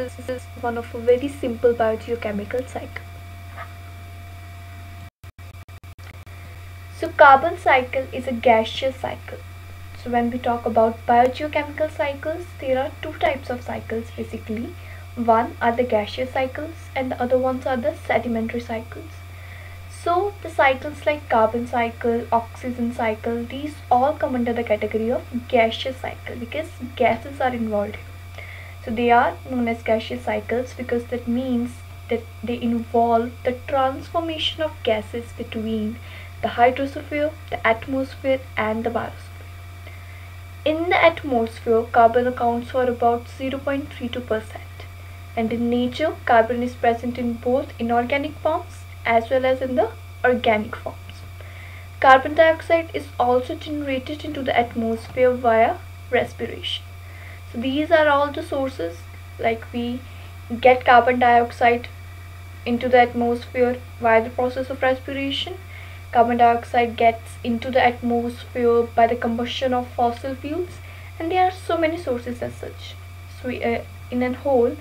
is one of a very simple biogeochemical cycle. So carbon cycle is a gaseous cycle. So when we talk about biogeochemical cycles, there are two types of cycles basically. One are the gaseous cycles and the other ones are the sedimentary cycles. So the cycles like carbon cycle, oxygen cycle, these all come under the category of gaseous cycle because gases are involved here. So they are known as gaseous cycles because that means that they involve the transformation of gases between the hydrosphere, the atmosphere and the biosphere. In the atmosphere, carbon accounts for about 0.32%, and in nature, carbon is present in both inorganic forms as well as in the organic forms. Carbon dioxide is also generated into the atmosphere via respiration. So these are all the sources, like we get carbon dioxide into the atmosphere via the process of respiration. Carbon dioxide gets into the atmosphere by the combustion of fossil fuels, and there are so many sources as such. So in a whole,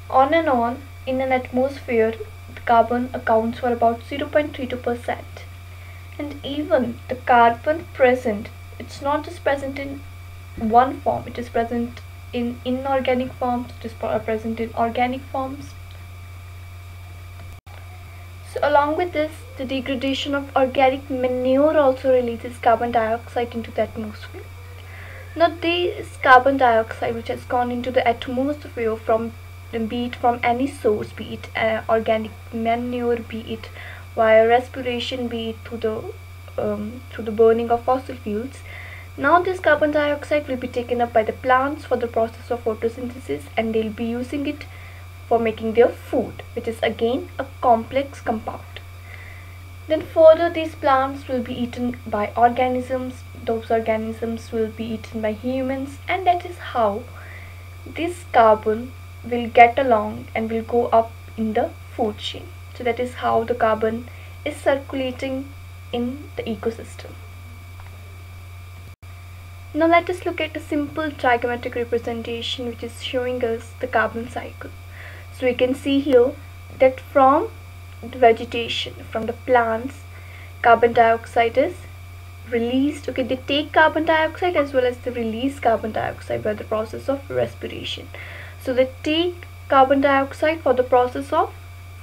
on and on, in an atmosphere, the carbon accounts for about 0.32%. And even the carbon present, it's not just present in one form, it is present in inorganic forms, it is present in organic forms. So along with this, the degradation of organic manure also releases carbon dioxide into the atmosphere. Now this carbon dioxide which has gone into the atmosphere from, be it from any source, be it organic manure, be it via respiration, be it through the burning of fossil fuels. Now this carbon dioxide will be taken up by the plants for the process of photosynthesis, and they'll be using it for making their food, which is again a complex compound. Then further, these plants will be eaten by organisms, those organisms will be eaten by humans, and that is how this carbon will get along and will go up in the food chain. So that is how the carbon is circulating in the ecosystem. Now let us look at a simple trigonometric representation which is showing us the carbon cycle. So we can see here that from the vegetation, from the plants, carbon dioxide is released. Okay, they take carbon dioxide as well as they release carbon dioxide by the process of respiration. So they take carbon dioxide for the process of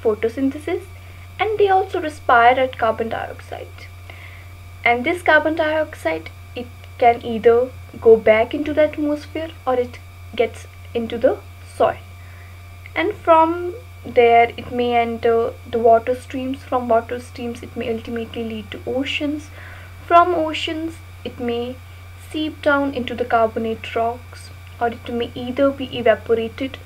photosynthesis, and they also respire at carbon dioxide. And this carbon dioxide, it can either go back into the atmosphere or it gets into the soil. And from there it may enter the water streams. From water streams it may ultimately lead to oceans. From oceans it may seep down into the carbonate rocks, or it may either be evaporated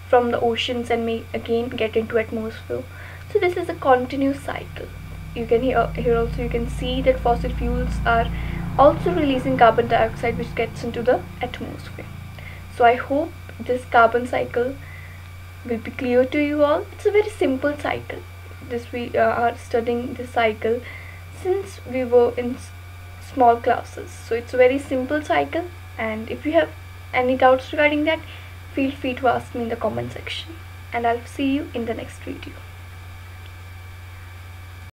from the oceans and may again get into atmosphere. So this is a continuous cycle. You can here also you can see that fossil fuels are also releasing carbon dioxide which gets into the atmosphere. So I hope this carbon cycle will be clear to you all. It's a very simple cycle. We are studying this cycle since we were in small classes. So it's a very simple cycle, and if you have any doubts regarding that, feel free to ask me in the comment section, and I'll see you in the next video.